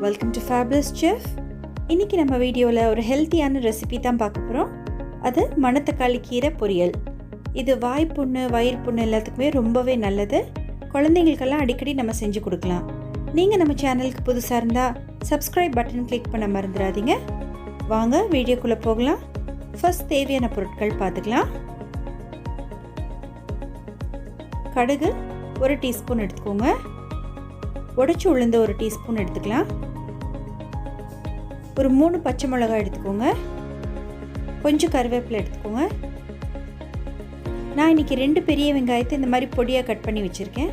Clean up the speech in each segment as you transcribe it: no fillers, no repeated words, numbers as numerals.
Welcome to fabulous chef. இன்றைக்கி நம்ம வீடியோவில் ஒரு ஹெல்த்தியான ரெசிபி தான் பார்க்க போகிறோம். அது மணத்தக்காளி கீரை பொரியல். இது வாய்ப்புண்ணு வயிறு புண்ணு எல்லாத்துக்குமே ரொம்பவே நல்லது. குழந்தைங்களுக்கெல்லாம் அடிக்கடி நம்ம செஞ்சு கொடுக்கலாம். நீங்கள் நம்ம சேனலுக்கு புதுசாக இருந்தால் சப்ஸ்கிரைப் பட்டன் கிளிக் பண்ண மறந்துடாதீங்க. வாங்க வீடியோக்குள்ளே போகலாம். ஃபர்ஸ்ட் தேவையான பொருட்கள் பார்த்துக்கலாம். கடுகு 1 டீஸ்பூன் எடுத்துக்கோங்க. உடைச்சி உளுந்து 1 டீஸ்பூன் எடுத்துக்கலாம். ஒரு 3 பச்சை மிளகாய் எடுத்துக்கோங்க. கொஞ்சம் கருவேப்பிலை எடுத்துக்கோங்க. நான் இன்றைக்கி 2 பெரிய வெங்காயத்தை இந்த மாதிரி பொடியாக கட் பண்ணி வச்சுருக்கேன்.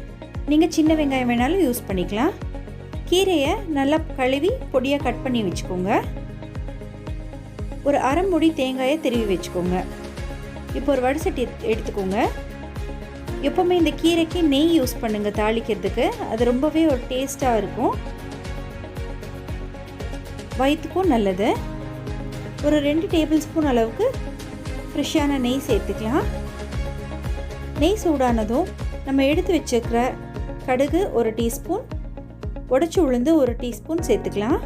நீங்கள் சின்ன வெங்காயம் வேணாலும் யூஸ் பண்ணிக்கலாம். கீரையை நல்லா கழுவி பொடியாக கட் பண்ணி வச்சுக்கோங்க. ஒரு அரை மூடி தேங்காயை திருவி வச்சுக்கோங்க. இப்போ ஒரு வடசட்டி எடுத்துக்கோங்க. எப்போவுமே இந்த கீரைக்கு நெய் யூஸ் பண்ணுங்கள் தாளிக்கிறதுக்கு. அது ரொம்பவே ஒரு டேஸ்ட்டாக இருக்கும், வயிற்றுக்கும் நல்லது. ஒரு 2 டேபிள் ஸ்பூன் அளவுக்கு ஃப்ரெஷ்ஷான நெய் சேர்த்துக்கலாம். நெய் சூடானதும் நம்ம எடுத்து வச்சுருக்கிற கடுகு 1 டீஸ்பூன், உடைச்சி உளுந்து 1 டீஸ்பூன் சேர்த்துக்கலாம்.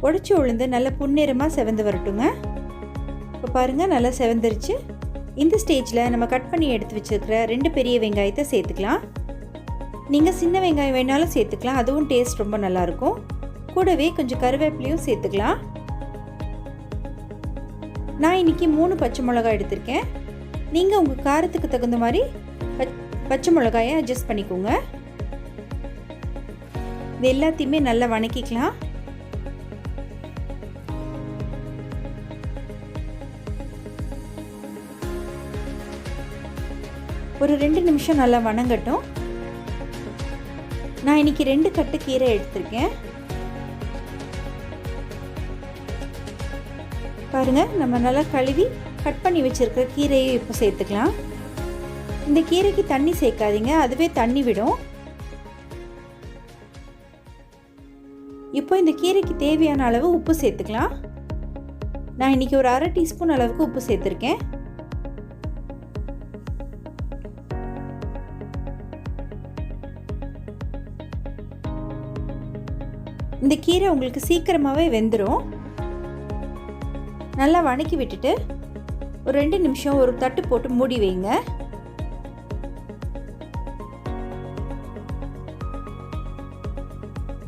உடைச்சி உளுந்து நல்லா புன்னிறமாக செவந்து வரட்டுங்க. இப்போ பாருங்கள், நல்லா செவந்துருச்சு. இந்த ஸ்டேஜில் நம்ம கட் பண்ணி எடுத்து வச்சுருக்கிற 2 பெரிய வெங்காயத்தை சேர்த்துக்கலாம். நீங்கள் சின்ன வெங்காயம் வேணாலும் சேர்த்துக்கலாம், அதுவும் டேஸ்ட் ரொம்ப நல்லாயிருக்கும். கூடவே கொஞ்சம் கருவேப்பிலையும் சேர்த்துக்கலாம். நான் இன்றைக்கி 3 பச்சை மிளகாய் எடுத்திருக்கேன். நீங்கள் உங்கள் காரத்துக்கு தகுந்த மாதிரி பச்சை மிளகாயை அட்ஜஸ்ட் பண்ணிக்கோங்க. இது எல்லாத்தையுமே நல்லா வணக்கிக்கலாம். ஒரு 2 நிமிஷம் நல்லா வணங்கட்டும். நான் இன்றைக்கி 2 கட்டு கீரை எடுத்திருக்கேன். பாருங்கள், நம்ம நல்லா கழுவி கட் பண்ணி வச்சுருக்கிற கீரையை இப்போ சேர்த்துக்கலாம். இந்த கீரைக்கு தண்ணி சேர்க்காதீங்க, அதுவே தண்ணி விடும். இப்போ இந்த கீரைக்கு தேவையான அளவு உப்பு சேர்த்துக்கலாம். நான் இன்றைக்கி ஒரு அரை டீஸ்பூன் அளவுக்கு உப்பு சேர்த்துருக்கேன். இந்த கீரை உங்களுக்கு சீக்கிரமாகவே வெந்துடும். நல்லா வணக்கி விட்டுட்டு ஒரு 2 நிமிஷம் ஒரு தட்டு போட்டு மூடி வைங்க.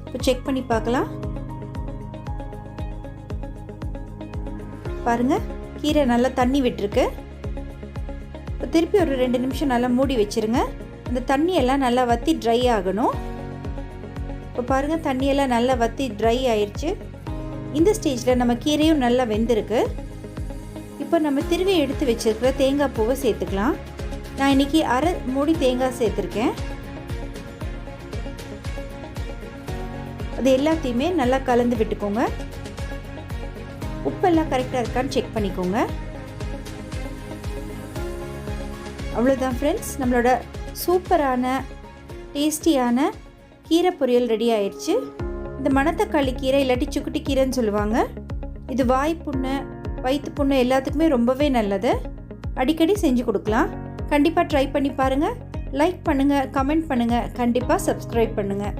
இப்போ செக் பண்ணி பார்க்கலாம். பாருங்கள், கீரை நல்லா தண்ணி விட்டுருக்கு. இப்போ திருப்பி ஒரு 2 நிமிஷம் நல்லா மூடி வச்சுருங்க. அந்த தண்ணியெல்லாம் நல்லா வற்றி ட்ரை ஆகணும். இப்போ பாருங்கள், தண்ணியெல்லாம் நல்லா வற்றி ட்ரை ஆயிடுச்சு. இந்த ஸ்டேஜில் நம்ம கீரையும் நல்லா வெந்திருக்கு. இப்போ நம்ம திருவி எடுத்து வச்சுருக்கிற தேங்காய் பூவை சேர்த்துக்கலாம். நான் இன்றைக்கி அரை மூடி தேங்காய் சேர்த்துருக்கேன். அது எல்லாத்தையுமே நல்லா கலந்து விட்டுக்கோங்க. உப்பெல்லாம் கரெக்டாக இருக்கான்னு செக் பண்ணிக்கோங்க. அவ்வளோதான் ஃப்ரெண்ட்ஸ், நம்மளோட சூப்பரான டேஸ்டியான கீரை பொரியல் ரெடி ஆயிடுச்சு. இந்த மணத்தக்காளி கீரை இல்லாட்டி சுக்குட்டி கீரைன்னு சொல்லுவாங்க. இது வாய்ப்புண்ணு வயிற்று புண்ணு எல்லாத்துக்குமே ரொம்பவே நல்லது. அடிக்கடி செஞ்சு கொடுக்கலாம். கண்டிப்பாக ட்ரை பண்ணி பாருங்கள். லைக் பண்ணுங்கள், கமெண்ட் பண்ணுங்கள், கண்டிப்பாக சப்ஸ்கிரைப் பண்ணுங்கள்.